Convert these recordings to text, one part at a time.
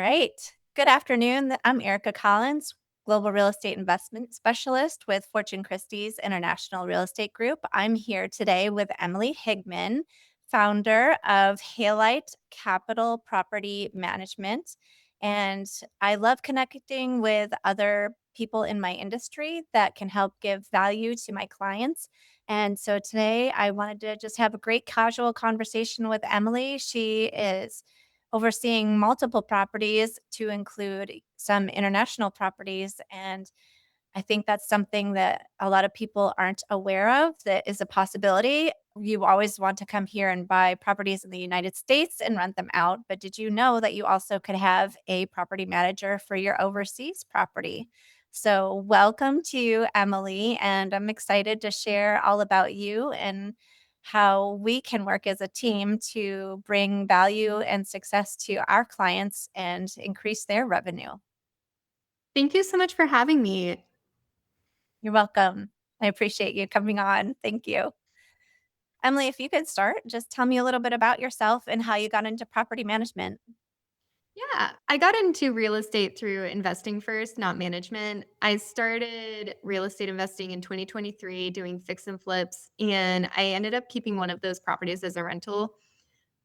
Right. Good afternoon. I'm Erica Collins, Global Real Estate Investment Specialist with Fortune Christie's International Real Estate Group. I'm here today with Emily Higman, founder of Halite Capital Property Management. And I love connecting with other people in my industry that can help give value to my clients. And so today I wanted to just have a great casual conversation with Emily. She is overseeing multiple properties to include some international properties. And I think that's something that a lot of people aren't aware of that is a possibility. You always want to come here and buy properties in the United States and rent them out. But did you know that you also could have a property manager for your overseas property? So, welcome to you, Emily. And I'm excited to share all about you and how we can work as a team to bring value and success to our clients and increase their revenue. Thank you so much for having me. You're welcome. I appreciate you coming on. Thank you. Emily, if you could start, just tell me a little bit about yourself and how you got into property management. Yeah, I got into real estate through investing first, not management. I started real estate investing in 2023 doing fix and flips, and I ended up keeping one of those properties as a rental.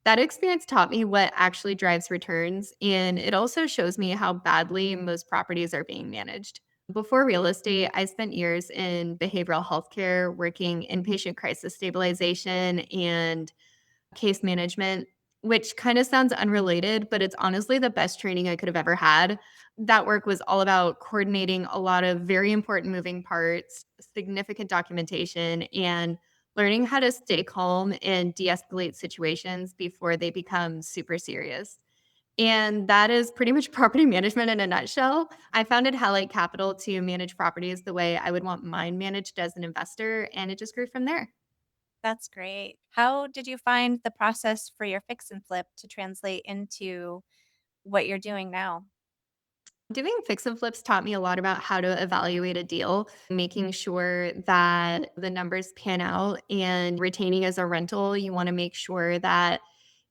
That experience taught me what actually drives returns, and it also shows me how badly most properties are being managed. Before real estate, I spent years in behavioral healthcare, working inpatient crisis stabilization and case management, which kind of sounds unrelated, but it's honestly the best training I could have ever had. That work was all about coordinating a lot of very important moving parts, significant documentation, and learning how to stay calm and de escalate situations before they become super serious. And that is pretty much property management in a nutshell. I founded Halite Capital to manage properties the way I would want mine managed as an investor, and it just grew from there. That's great. How did you find the process for your fix and flip to translate into what you're doing now? Doing fix and flips taught me a lot about how to evaluate a deal, making sure that the numbers pan out and retaining as a rental. You want to make sure that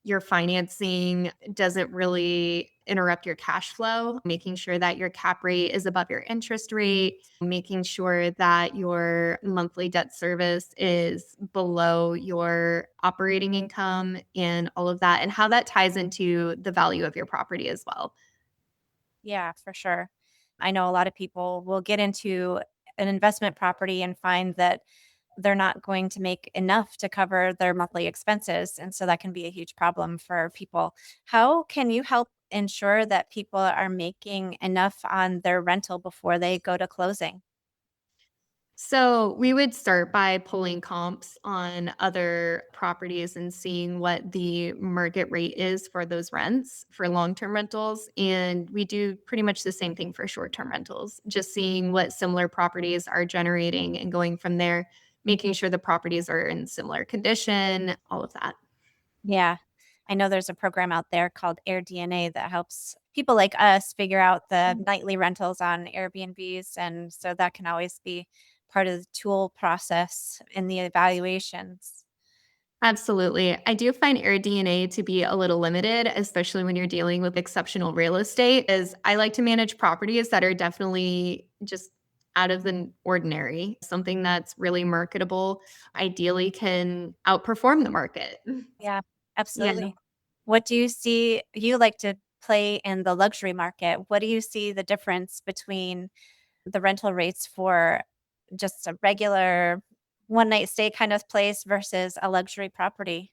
your financing doesn't really interrupt your cash flow, making sure that your cap rate is above your interest rate, making sure that your monthly debt service is below your operating income, and all of that, and how that ties into the value of your property as well. Yeah, for sure. I know a lot of people will get into an investment property and find that they're not going to make enough to cover their monthly expenses. And so that can be a huge problem for people. How can you help ensure that people are making enough on their rental before they go to closing? So we would start by pulling comps on other properties and seeing what the market rate is for those rents for long term rentals. And we do pretty much the same thing for short term rentals, just seeing what similar properties are generating and going from there, making sure the properties are in similar condition, all of that. Yeah. I know there's a program out there called AirDNA that helps people like us figure out the nightly rentals on Airbnbs. And so that can always be part of the tool process in the evaluations. Absolutely. I do find Air DNA to be a little limited, especially when you're dealing with exceptional real estate, as I like to manage properties that are definitely just out of the ordinary, something that's really marketable, ideally can outperform the market. Yeah, Yeah. absolutely. What do you see? You like to play in the luxury market. What do you see the difference between the rental rates for just a regular one night stay kind of place versus a luxury property?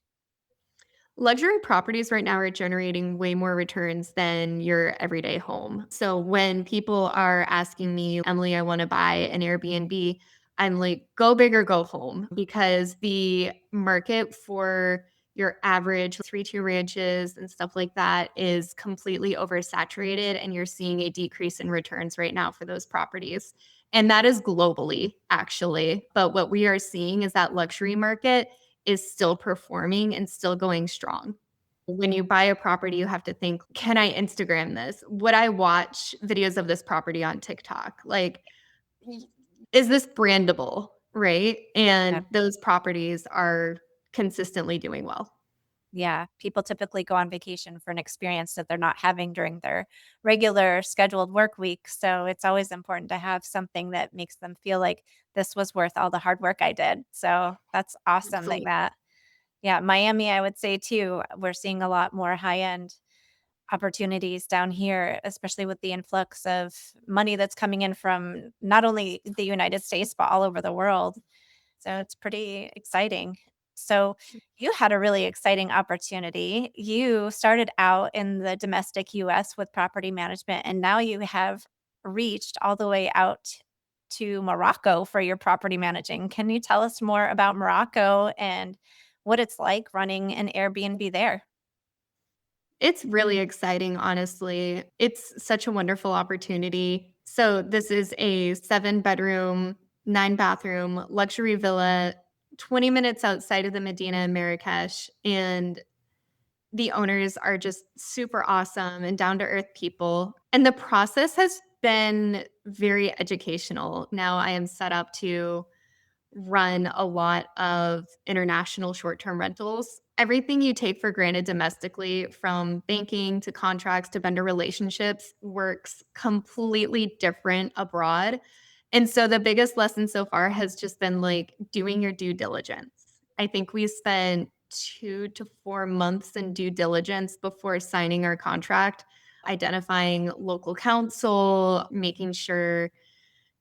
Luxury properties right now are generating way more returns than your everyday home. So when people are asking me, Emily, I want to buy an Airbnb, I'm like, go big or go home because the market for your average 3-2 ranches and stuff like that is completely oversaturated. And you're seeing a decrease in returns right now for those properties. And that is globally, actually. But what we are seeing is that luxury market is still performing and still going strong. When you buy a property, you have to think, can I Instagram this? Would I watch videos of this property on TikTok? Like, is this brandable? Right. Yeah. And those properties are consistently doing well. Yeah, people typically go on vacation for an experience that they're not having during their regular scheduled work week, so it's always important to have something that makes them feel like this was worth all the hard work I did. So that's awesome that Absolutely. yeah, Miami, I would say too, we're seeing a lot more high-end opportunities down here, especially with the influx of money that's coming in from not only the United States, but all over the world. So it's pretty exciting. So you had a really exciting opportunity. You started out in the domestic US with property management, and now you have reached all the way out to Morocco for your property managing. Can you tell us more about Morocco and what it's like running an Airbnb there? It's really exciting, honestly. It's such a wonderful opportunity. So, this is a 7 bedroom, 9 bathroom luxury villa 20 minutes outside of the Medina in Marrakesh. And the owners are just super awesome and down to earth people. And the process has been very educational. Now I am set up to run a lot of international short-term rentals. Everything you take for granted domestically, from banking to contracts to vendor relationships, works completely different abroad. And so the biggest lesson so far has just been like doing your due diligence. I think we spent 2 to 4 months in due diligence before signing our contract, identifying local counsel, making sure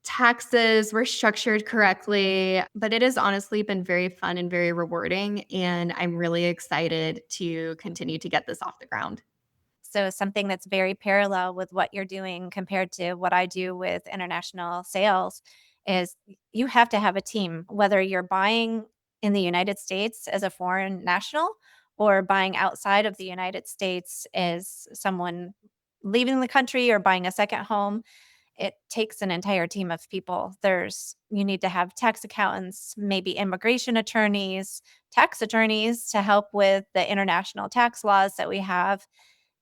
taxes were structured correctly, but it has honestly been very fun and very rewarding, and I'm really excited to continue to get this off the ground. So something that's very parallel with what you're doing compared to what I do with international sales is you have to have a team, whether you're buying in the United States as a foreign national or buying outside of the United States as someone leaving the country or buying a second home. It takes an entire team of people. You need to have tax accountants, maybe immigration attorneys, tax attorneys to help with the international tax laws that we have,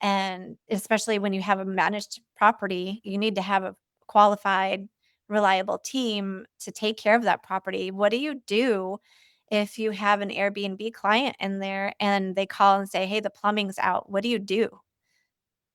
and especially when you have a managed property, you need to have a qualified, reliable team to take care of that property. What do you do if you have an Airbnb client in there and they call and say, "Hey, the plumbing's out." What do you do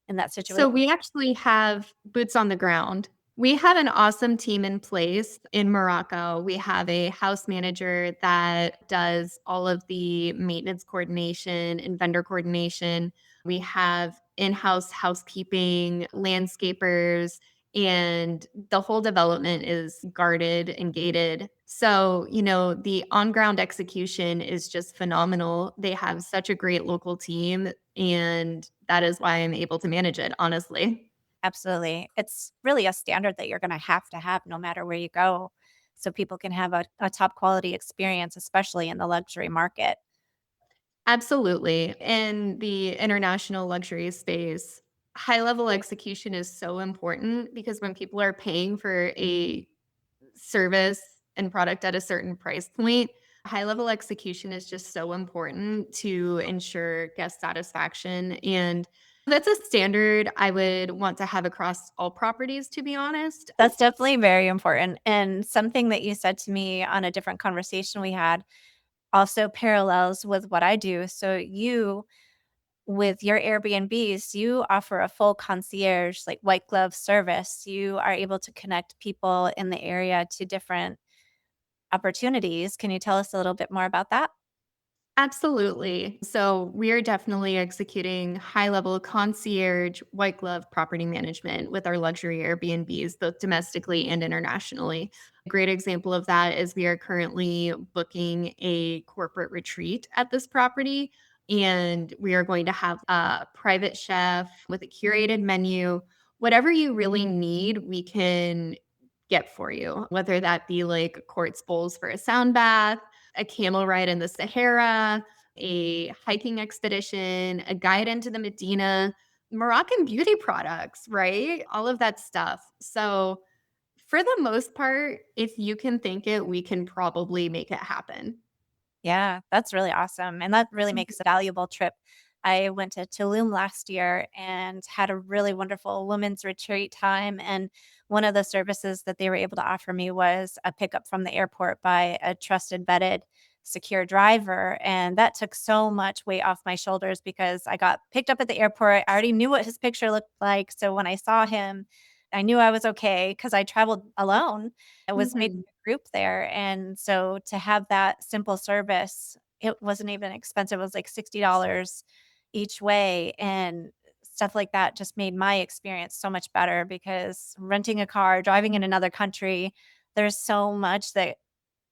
in that So situation? we actually have boots on the ground. We have an awesome team in place in Morocco. We have a house manager that does all of the maintenance coordination and vendor coordination. We have in-house housekeeping, landscapers, and the whole development is guarded and gated. So, the on-ground execution is just phenomenal. They have such a great local team, and that is why I'm able to manage it, honestly. Absolutely. It's really a standard that you're gonna have to have no matter where you go, so people can have a top quality experience, especially in the luxury market. Absolutely. In the international luxury space, high level execution is so important because when people are paying for a service and product at a certain price point, high level execution is just so important to ensure guest satisfaction. And that's a standard I would want to have across all properties, to be honest. That's definitely very important, and something that you said to me on a different conversation we had also parallels with what I do. So you, with your Airbnbs, you offer a full concierge, like white glove service. You are able to connect people in the area to different opportunities. Can you tell us a little bit more about that? Absolutely. So we are definitely executing high level concierge, white glove property management with our luxury Airbnbs, both domestically and internationally. A great example of that is we are currently booking a corporate retreat at this property. And we are going to have a private chef with a curated menu. Whatever you really need, we can get for you, whether that be like quartz bowls for a sound bath, a camel ride in the Sahara, a hiking expedition, a guide into the Medina, Moroccan beauty products, right? All of that stuff. So, for the most part, if you can think it, we can probably make it happen. Yeah, that's really awesome, and that really makes a valuable trip. I went to Tulum last year and had a really wonderful women's retreat time, and one of the services that they were able to offer me was a pickup from the airport by a trusted, vetted secure driver. And that took so much weight off my shoulders because I got picked up at the airport. I already knew what his picture looked like. So when I saw him, I knew I was okay because I traveled alone. I was made Mhm. a group there. And so to have that simple service, it wasn't even expensive. It was like $60 each way. And stuff like that just made my experience so much better because renting a car, driving in another country, there's so much that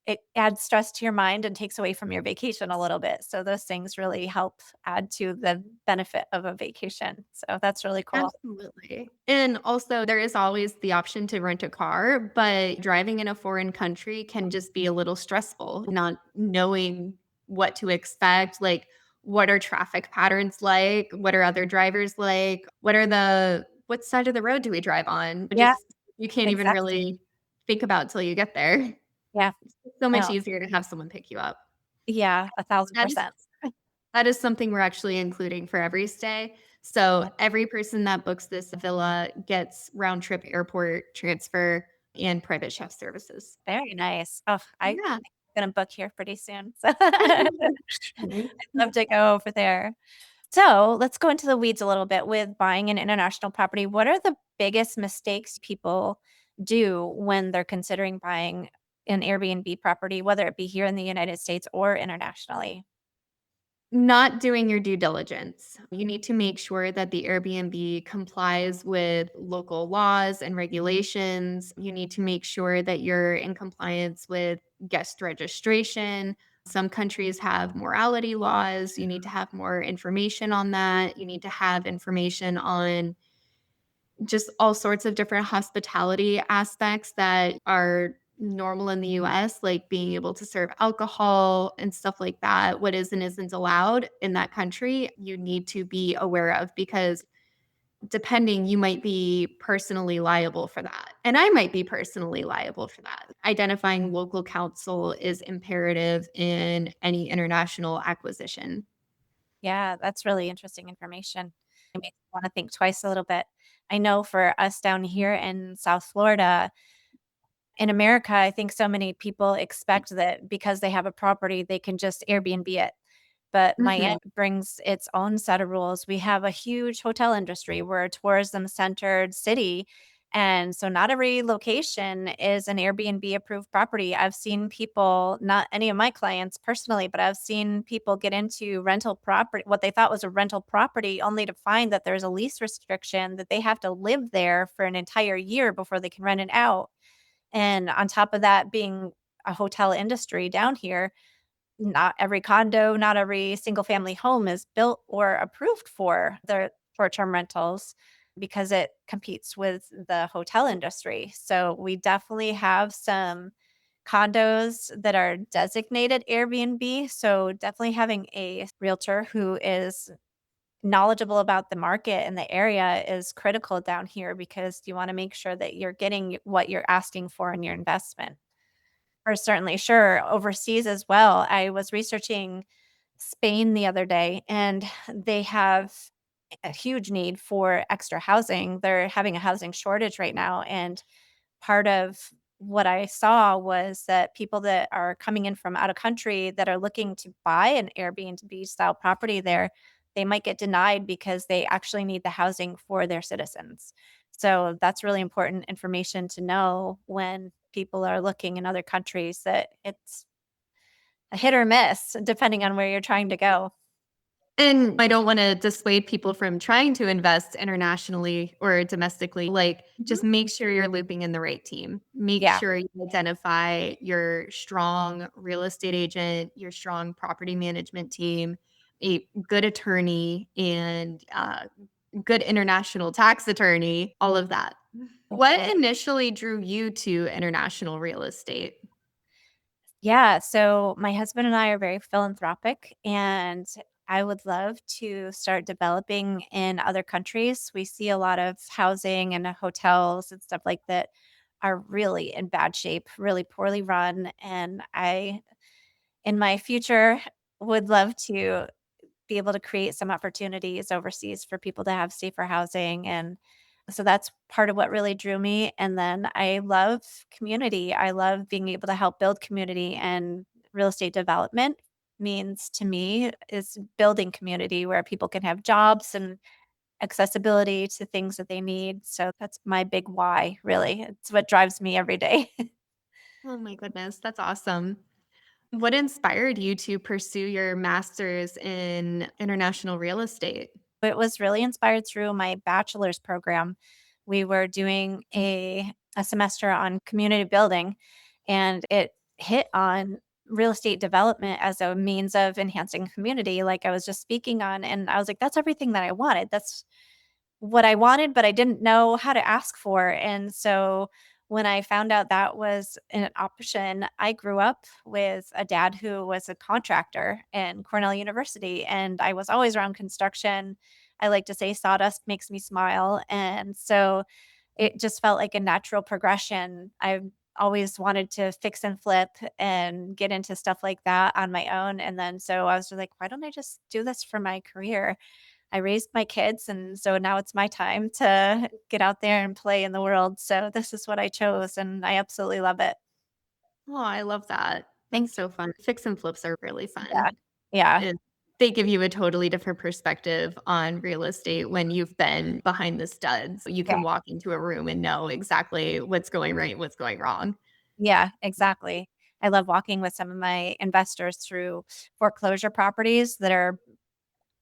it adds stress to your mind and takes away from your vacation a little bit. So those things really help add to the benefit of a vacation. So that's really cool. Absolutely. And also, there is always the option to rent a car, but driving in a foreign country can just be a little stressful, not knowing what to expect. Like, what are traffic patterns like? What are other drivers like? What side of the road do we drive on? Yeah, You can't even exactly. really think about till you get there. Yeah. It's so much Oh, easier to have someone pick you up. yeah, That is 1,000%. That is something we're actually including for every stay. So every person that books this villa gets round trip airport transfer and private chef services. Very nice. Oh, I'm Yeah. gonna book here pretty soon. So I'd love to go over there. So let's go into the weeds a little bit with buying an international property. What are the biggest mistakes people do when they're considering buying an Airbnb property, whether it be here in the United States or internationally? Not doing your due diligence. You need to make sure that the Airbnb complies with local laws and regulations. You need to make sure that you're in compliance with guest registration. Some countries have morality laws. You need to have more information on that. You need to have information on just all sorts of different hospitality aspects that are normal in the US, like being able to serve alcohol and stuff like that. What is and isn't allowed in that country, you need to be aware of because depending, you might be personally liable for that. And I might be personally liable for that. Identifying local counsel is imperative in any international acquisition. Yeah, that's really interesting information. It makes me want to think twice a little bit. I know for us down here in South Florida, in America, I think so many people expect that because they have a property, they can just Airbnb it. But Miami Mhm. brings its own set of rules. We have a huge hotel industry. We're a tourism-centered city, and so not every location is an Airbnb approved property. I've seen people, not any of my clients personally, but I've seen people get into rental property what they thought was a rental property only to find that there's a lease restriction that they have to live there for an entire year before they can rent it out. And on top of that being a hotel industry down here, not every condo, not every single family home is built or approved for the short-term rentals because it competes with the hotel industry. So we definitely have some condos that are designated Airbnb. So definitely having a realtor who is knowledgeable about the market and the area is critical down here because you want to make sure that you're getting what you're asking for in your investment. Or certainly, sure, overseas as well. I was researching Spain the other day, and they have a huge need for extra housing. They're having a housing shortage right now, and part of what I saw was that people that are coming in from out of country that are looking to buy an Airbnb style property there, they might get denied because they actually need the housing for their citizens. So that's really important information to know when people are looking in other countries that it's a hit or miss depending on where you're trying to go. And I don't wanna dissuade people from trying to invest internationally or domestically, like, Mhm. just make sure you're looping in the right team. Make Yeah. sure you identify your strong real estate agent, your strong property management team, a good attorney, and, good international tax attorney, all of that. What initially drew you to international real estate? Yeah, so my husband and I are very philanthropic, and I would love to start developing in other countries. We see a lot of housing and hotels and stuff like that are really in bad shape, really poorly run. And I, in my future, would love to be able to create some opportunities overseas for people to have safer housing. And so that's part of what really drew me. And then I love community. I love being able to help build community and real estate development means to me is building community where people can have jobs and accessibility to things that they need. So that's my big why, really. It's what drives me every day. Oh my goodness, that's awesome. What inspired you to pursue your master's in international real estate? It was really inspired through my bachelor's program. We were doing a semester on community building, and it hit on real estate development as a means of enhancing community, like I was just speaking on. And I was like, that's everything that I wanted. That's what I wanted, but I didn't know how to ask for. And so when I found out that was an option, I grew up with a dad who was a contractor in Cornell University, and I was always around construction. I like to say sawdust makes me smile. And so it just felt like a natural progression. I always wanted to fix and flip and get into stuff like that on my own. And then so I was just like, why don't I just do this for my career? I raised my kids, and so now it's my time to get out there and play in the world. So this is what I chose, and I absolutely love it. Oh, I love that. That's Thank you. so fun. Fix and flips are really fun. Yeah. Yeah. And they give you a totally different perspective on real estate when you've been behind the studs. You Yeah. can walk into a room and know exactly what's going right and what's going wrong. Yeah, exactly. I love walking with some of my investors through foreclosure properties that are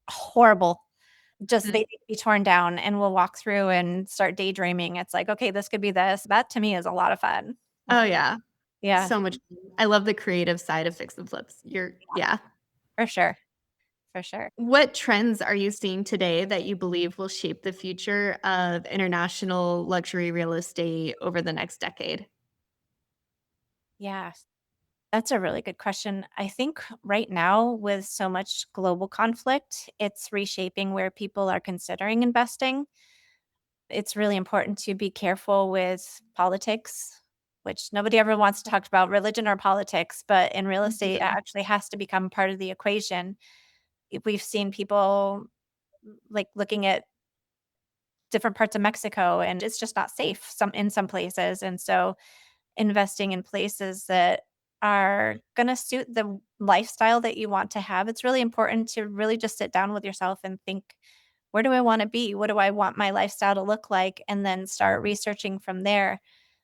horrible. Just they Mm. need to be torn down, and we'll walk through and start daydreaming. It's like, "Okay, this could be this." That to me is a lot of fun. Oh, yeah. Yeah, So much fun. I love the creative side of fix and flips. Yeah. for sure, for sure. What trends are you seeing today that you believe will shape the future of international luxury real estate over the next decade? Yeah. That's a really good question. I think right now, with so much global conflict, it's reshaping where people are considering investing. It's really important to be careful with politics, which nobody ever wants to talk about religion or politics, but in real estate, it Mhm. actually has to become part of the equation. We've seen people like looking at different parts of Mexico, and it's just not safe in some places. And so investing in places that are gonna suit the lifestyle that you want to have. It's really important to really just sit down with yourself and think, "Where do I wanna be? What do I want my lifestyle to look like?" And then start researching from there.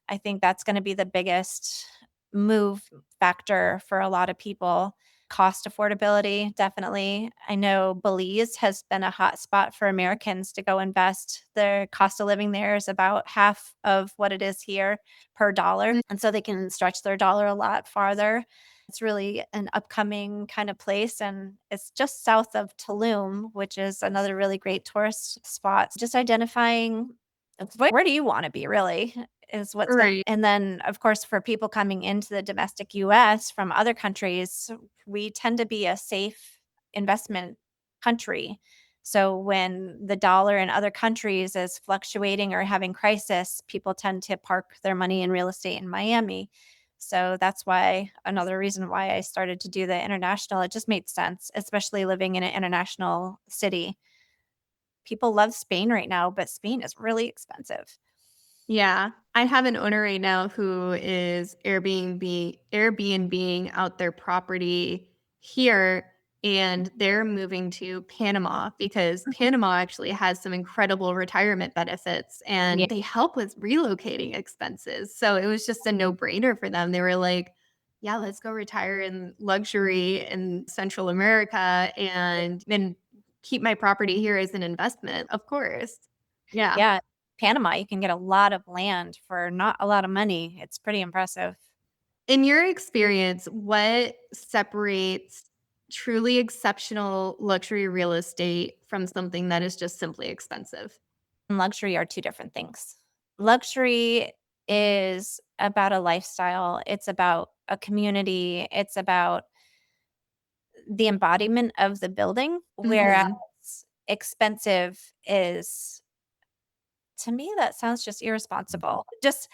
I think that's gonna be the biggest move factor for a lot of people. Cost affordability, definitely. I know Belize has been a hot spot for Americans to go invest. Their cost of living there is about half of what it is here per dollar, Mm. and so they can stretch their dollar a lot farther. It's really an upcoming kind of place, and it's just south of Tulum, which is another really great tourist spot. Just identifying where do you wanna be really is what's gonna Right. and then, of course, for people coming into the domestic US from other countries, we tend to be a safe investment country. So when the dollar in other countries is fluctuating or having crisis, people tend to park their money in real estate in Miami. So that's why another reason why I started to do the international, it just made sense, especially living in an international city. People love Spain right now, but Spain is really expensive. Yeah. I have an owner right now who is Airbnb out their property here, and they're moving to Panama because Panama actually has some incredible retirement benefits, Yeah. and they help with relocating expenses. So it was just a no-brainer for them. They were like, "Yeah, let's go retire in luxury in Central America and then keep my property here as an investment." Of course. Yeah. Yeah, Panama, you can get a lot of land for not a lot of money. It's pretty impressive. In your experience, what separates truly exceptional luxury real estate from something that is just simply expensive? And luxury are 2 different things. Luxury is about a lifestyle, it's about a community, it's about the embodiment of the building, whereas Mhm. expensive is to me, that sounds just irresponsible. Just,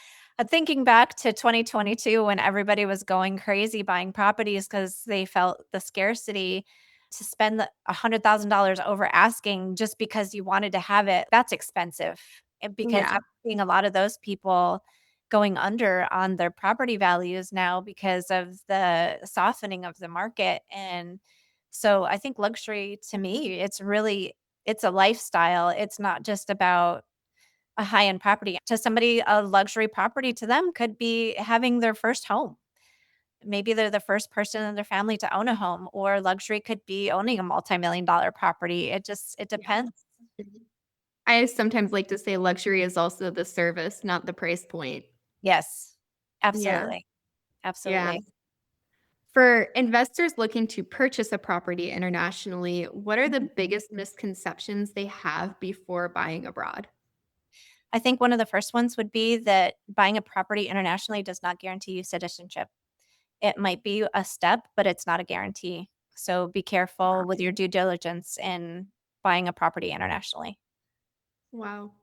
thinking back to 2022 when everybody was going crazy buying properties because they felt the scarcity to spend the $100,000 over asking just because you wanted to have it, that's expensive, and because Yeah. I'm seeing a lot of those people going under on their property values now because of the softening of the market. And so I think luxury to me, it's a lifestyle. It's not just about a high-end property. To somebody, a luxury property to them could be having their first home. Maybe they're the first person in their family to own a home, or luxury could be owning a multi-million dollar property. It Yeah. depends. Mhm. I sometimes like to say luxury is also the service, not the price point. Yes. Yeah. Absolutely. Yeah. Absolutely. For investors looking to purchase a property internationally, what are the Mhm. biggest misconceptions they have before buying abroad? I think one of the first ones would be that buying a property internationally does not guarantee you citizenship. It might be a step, but it's not a guarantee. So be careful with your due diligence in buying a property internationally. Wow.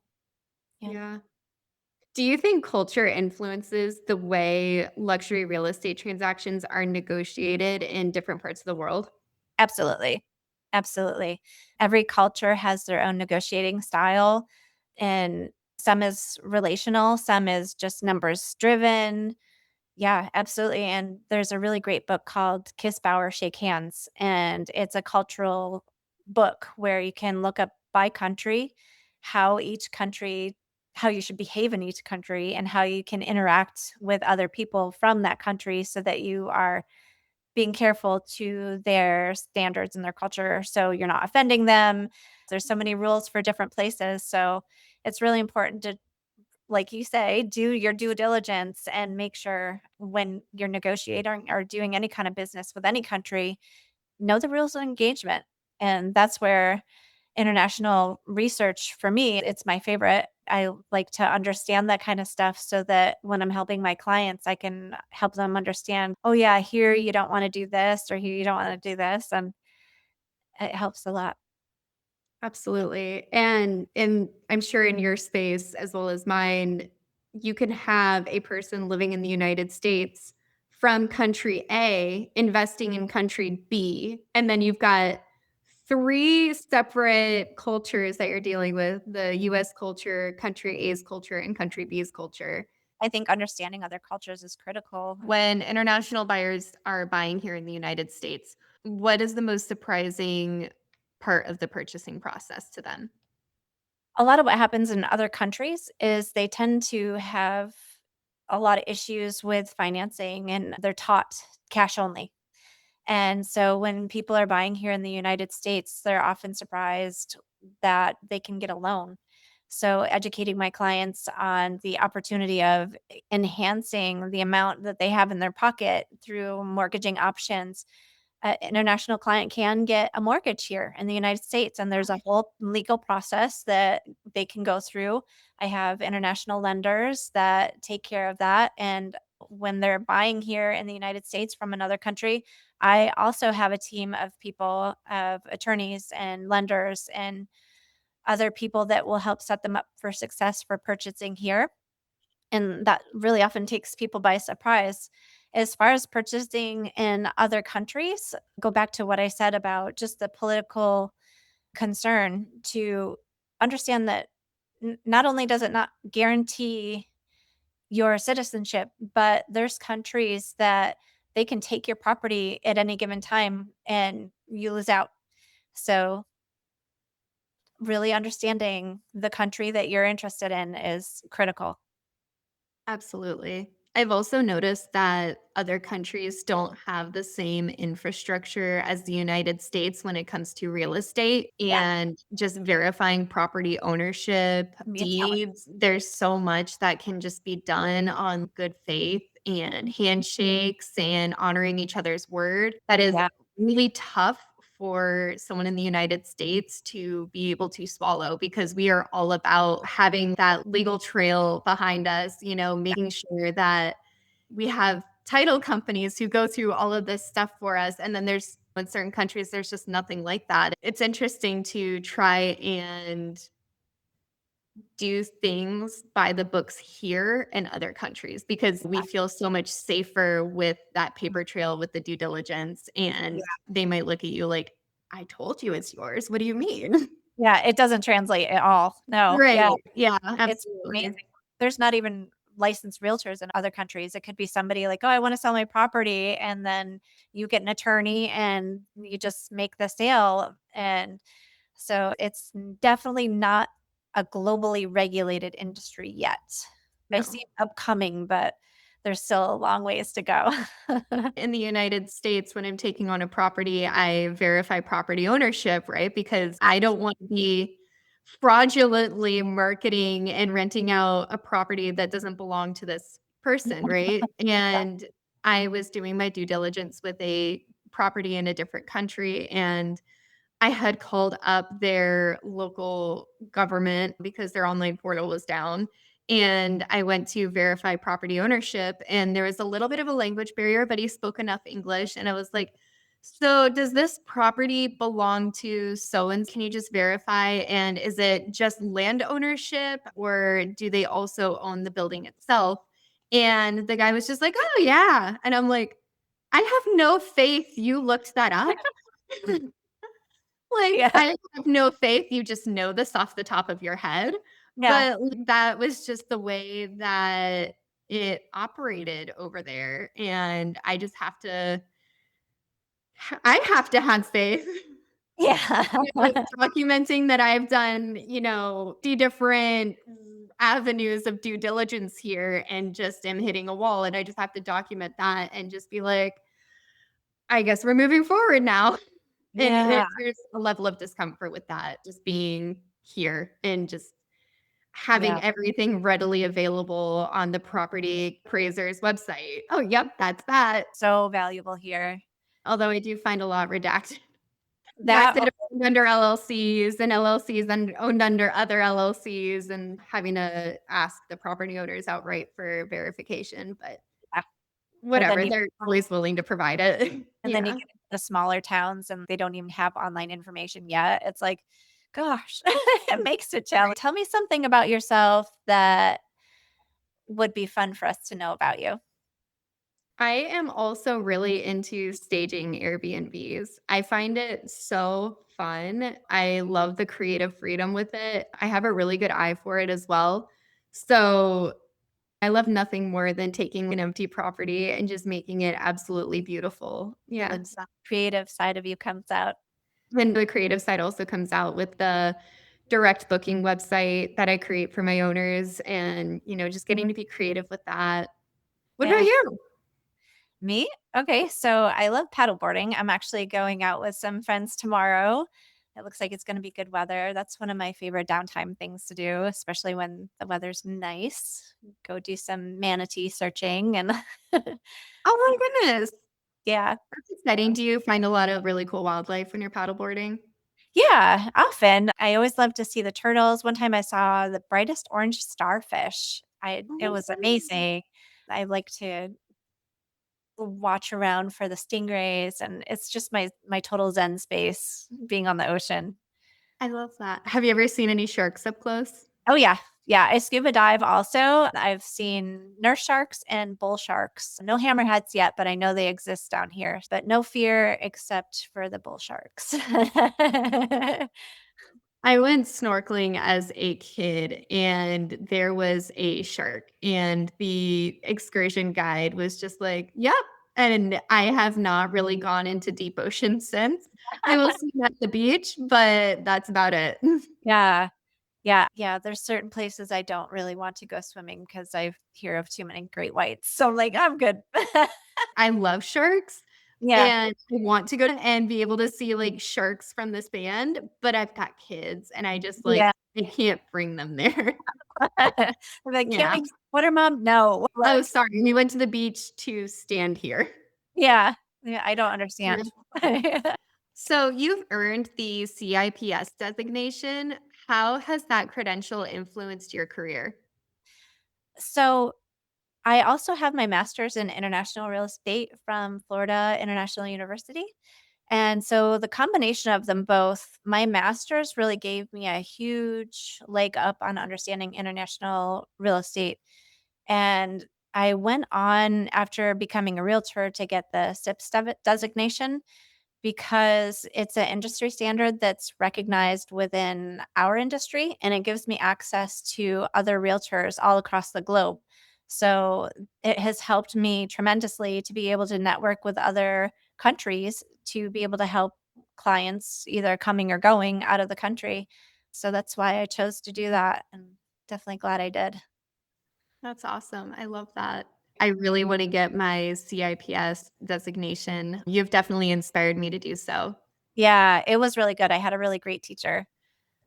Yeah. Yeah. Do you think culture influences the way luxury real estate transactions are negotiated in different parts of the world? Absolutely. Absolutely. Every culture has their own negotiating style, and some is relational, some is just numbers driven. Yeah, absolutely, and there's a really great book called Kiss, Bow, Shake Hands, and it's a cultural book where you can look up by country, how each country how you should behave in each country and how you can interact with other people from that country so that you are being careful to their standards and their culture so you're not offending them. There's so many rules for different places, so it's really important to, like you say, do your due diligence and make sure when you're negotiating or doing any kind of business with any country, know the rules of engagement. And that's where international research for me, it's my favorite. I like to understand that kind of stuff so that when I'm helping my clients, I can help them understand, oh yeah, here you don't want to do this or here you don't want to do this. And it helps a lot. Absolutely. And I'm sure in your space as well as mine, you can have a person living in the United States from country A investing in country B, and then you've got 3 separate cultures that you're dealing with, the US culture, country A's culture, and country B's culture. I think understanding other cultures is critical. When international buyers are buying here in the United States, what is the most surprising part of the purchasing process to them? A lot of what happens in other countries is they tend to have a lot of issues with financing and they're taught cash only. And so when people are buying here in the United States, they're often surprised that they can get a loan. So educating my clients on the opportunity of enhancing the amount that they have in their pocket through mortgaging options. An international client can get a mortgage here in the United States, and there's a whole legal process that they can go through. I have international lenders that take care of that. And when they're buying here in the United States from another country, I also have a team of people, of attorneys and lenders and other people that will help set them up for success for purchasing here. And that really often takes people by surprise. As far as purchasing in other countries, go back to what I said about just the political concern to understand that not only does it not guarantee your citizenship, but there's countries that they can take your property at any given time and you lose out. So, really understanding the country that you're interested in is critical. Absolutely. I've also noticed that other countries don't have the same infrastructure as the United States when it comes to real estate Yeah. and just verifying property ownership, Me too. deeds. There's so much that can just be done on good faith and handshakes and honoring each other's word. That is Yeah. really tough for someone in the United States to be able to swallow because we are all about having that legal trail behind us, making sure that we have title companies who go through all of this stuff for us. And then there's in certain countries, there's just nothing like that. It's interesting to try and do things by the books here in other countries because we feel so much safer with that paper trail with the due diligence, and Yeah. they might look at you like, "I told you it's yours. What do you mean?" Yeah, it doesn't translate at all. No, Right. yeah, Yeah, it's absolutely. amazing. There's not even licensed realtors in other countries. It could be somebody like, "Oh, I wanna sell my property," and then you get an attorney and you just make the sale, and so it's definitely not a globally regulated industry yet. I see No. it upcoming, but there's still a long ways to go. In the United States, when I'm taking on a property, I verify property ownership, right? Because I don't want to be fraudulently marketing and renting out a property that doesn't belong to this person, right? Yeah. And I was doing my due diligence with a property in a different country, and I had called up their local government because their online portal was down, and I went to verify property ownership, and there was a little bit of a language barrier, but he spoke enough English, and I was like, "So, does this property belong to so and can you just verify, and is it just land ownership, or do they also own the building itself?" And the guy was just like, "Oh, yeah," and I'm like, "I have no faith you looked that up." Like, Yeah. I have no faith you just know this off the top of your head, Yeah. but that was just the way that it operated over there, and I have to have faith. Yeah. With documenting that I've done, the different avenues of due diligence here and just am hitting a wall, and I just have to document that and just be like, "I guess we're moving forward now." And Yeah. there's a level of discomfort with that, just being here and just Yeah. having everything readily available on the property appraiser's website. Oh, yep, that's that. So valuable here. Although I do find a lot redacted. That Redacted owned under LLCs and LLCs owned under other LLCs and having to ask the property owners outright for verification, but yeah. Or then whatever, you they're always willing to provide it. and then you Yeah. get into the smaller towns and they don't even have online information yet. It's like, gosh, it makes it challenging. Tell me something about yourself that would be fun for us to know about you. I am also really into staging Airbnbs. I find it so fun. I love the creative freedom with it. I have a really good eye for it as well. So I love nothing more than taking an empty property and just making it absolutely beautiful. Yeah. The creative side of you comes out. And the creative side also comes out with the direct booking website that I create for my owners and, just getting to be creative with that. What about Yeah. you? Me? Okay, so I love paddleboarding. I'm actually going out with some friends tomorrow. It looks like it's going to be good weather. That's one of my favorite downtime things to do, especially when the weather's nice. Go do some manatee searching and Oh my goodness. yeah. That's exciting. Do you find a lot of really cool wildlife when you're paddleboarding? Yeah, often. I always love to see the turtles. One time I saw the brightest orange starfish. I Oh it my was goodness. amazing. I like to watch around for the stingrays, and it's just my total zen space being on the ocean. I love that. Have you ever seen any sharks up close? Oh, yeah. Yeah, I scuba dive also. I've seen nurse sharks and bull sharks. No hammerheads yet, but I know they exist down here, but no fear except for the bull sharks. I went snorkeling as a kid and there was a shark, and the excursion guide was just like, "Yep." And I have not really gone into deep ocean since. I will swim at the beach, but that's about it. Yeah. Yeah. Yeah, there's certain places I don't really want to go swimming because I hear of too many great whites. So I'm like, "I'm good." I love sharks, Yeah. and I want to go and be able to see, like, sharks from this band, but I've got kids, and I just, Yeah. I can't bring them there. I'm like, "Can't Yeah. we water mom?" No. "Oh, Like, sorry, we went to the beach to stand here." yeah. Yeah, I don't Yeah. understand. So you've earned the CIPS designation. How has that credential influenced your career? So I also have my master's in international real estate from Florida International University. And so the combination of them both, my master's really gave me a huge leg up on understanding international real estate. And I went on after becoming a realtor to get the SIPS designation because it's an industry standard that's recognized within our industry and it gives me access to other realtors all across the globe. So it has helped me tremendously to be able to network with other countries to be able to help clients either coming or going out of the country. So that's why I chose to do that, and definitely glad I did. That's awesome. I love that. I really want to get my CIPS designation. You've definitely inspired me to do so. Yeah, it was really good. I had a really great teacher.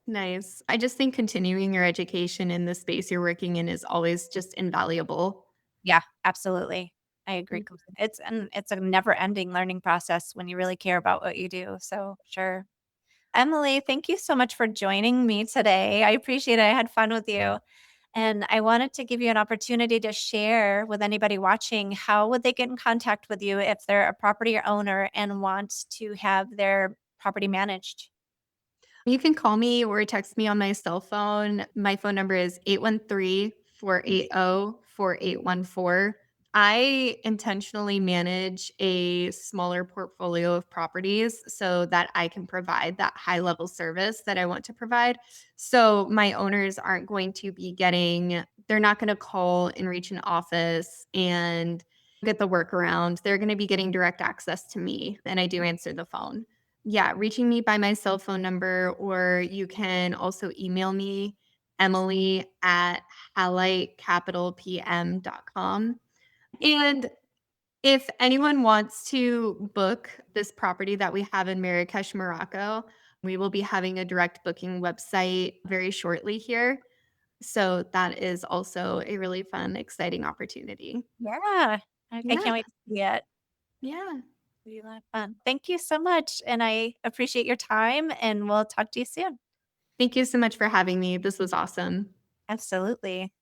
Nice. I just think continuing your education in the space you're working in is always just invaluable. Yeah, absolutely. I agree it's a never-ending learning process when you really care about what you do, so sure. Emily, thank you so much for joining me today. I appreciate it. I had fun with you. And I wanted to give you an opportunity to share with anybody watching how would they get in contact with you if they're a property owner and want to have their property managed? You can call me or text me on my cell phone. My phone number is 813-480-4814. I intentionally manage a smaller portfolio of properties so that I can provide that high level service that I want to provide. So my owners aren't going to be they're not going to call and reach an office and get the workaround. They're going to be getting direct access to me, and I do answer the phone. Yeah, reaching me by my cell phone number, or you can also email me, Emily at halitecapitalpm.com. And if anyone wants to book this property that we have in Marrakesh, Morocco, we will be having a direct booking website very shortly here. So that is also a really fun, exciting opportunity. Yeah. I Yeah, can't wait to see it. yeah. It'll be a lot of fun. Thank you so much. And I appreciate your time and we'll talk to you soon. Thank you so much for having me. This was awesome. Absolutely.